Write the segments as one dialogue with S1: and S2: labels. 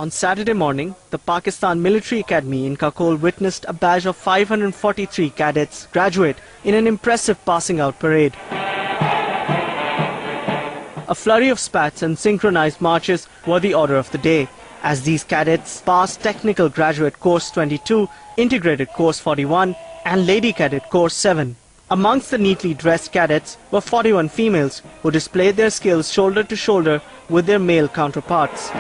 S1: On Saturday morning, the Pakistan Military Academy in Kakol witnessed a batch of 543 cadets graduate in an impressive passing out parade. A flurry of spats and synchronized marches were the order of the day, as these cadets passed Technical Graduate Course 22, Integrated Course 41 and Lady Cadet Course 7. Amongst the neatly dressed cadets were 41 females who displayed their skills shoulder to shoulder with their male counterparts.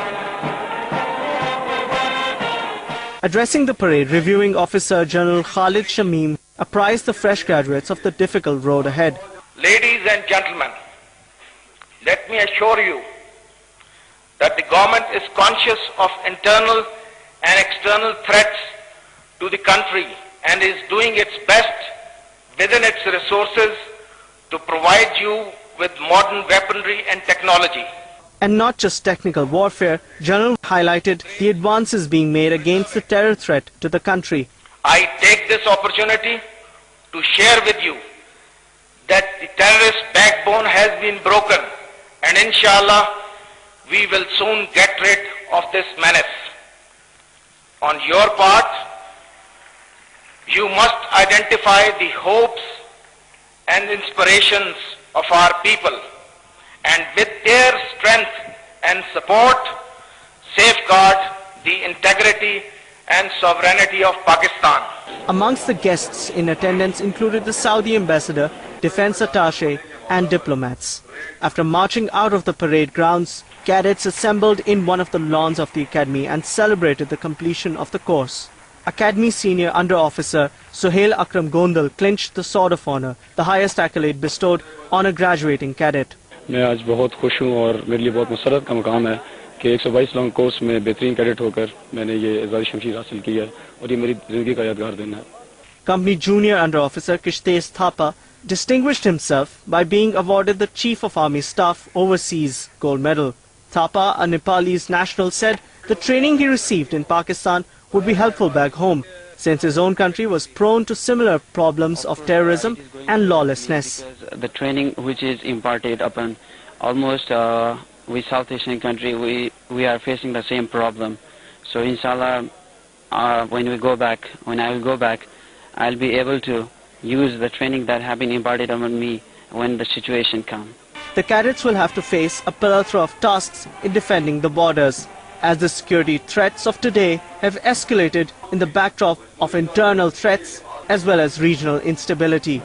S1: Addressing the parade, Reviewing Officer General Khalid Shamim apprised the fresh graduates of the difficult road ahead.
S2: Ladies and gentlemen, let me assure you that the government is conscious of internal and external threats to the country and is doing its best within its resources to provide you with modern weaponry and technology.
S1: And not just technical warfare, General highlighted the advances being made against the terror threat to the country.
S2: I take this opportunity to share with you that the terrorist backbone has been broken, and inshallah we will soon get rid of this menace. On your part, you must identify the hopes and inspirations of our people, and with their strength and support, safeguard the integrity and sovereignty of Pakistan.
S1: Amongst the guests in attendance included the Saudi ambassador, defense attaché and diplomats. After marching out of the parade grounds, cadets assembled in one of the lawns of the academy and celebrated the completion of the course. Academy Senior Under Officer Suhail Akram Gondal clinched the Sword of Honor, the highest accolade bestowed on a graduating cadet.
S3: मैं आज बहुत खुश हूँ और मेरे लिए बहुत मसरत का मकाम है कि 122 लॉन्ग कोर्स में बेहतरीन कैडेट होकर मैंने ये एजाज़ शमशीर हासिल किया है और ये मेरी ज़िंदगी का यादगार दिन है.
S1: Company Junior Under Officer Kishtesh Thapa distinguished himself by being awarded the Chief of Army Staff Overseas Gold Medal. Thapa, a Nepalese national, said the training he received in Pakistan would be helpful back home, since his own country was prone to similar problems of terrorism and lawlessness.
S4: The training which is imparted upon almost we South Asian country, we are facing the same problem. So inshallah, when I will go back, I'll be able to use the training that have been imparted upon me when the situation comes.
S1: The cadets will have to face a plethora of tasks in defending the borders, as the security threats of today have escalated in the backdrop of internal threats as well as regional instability.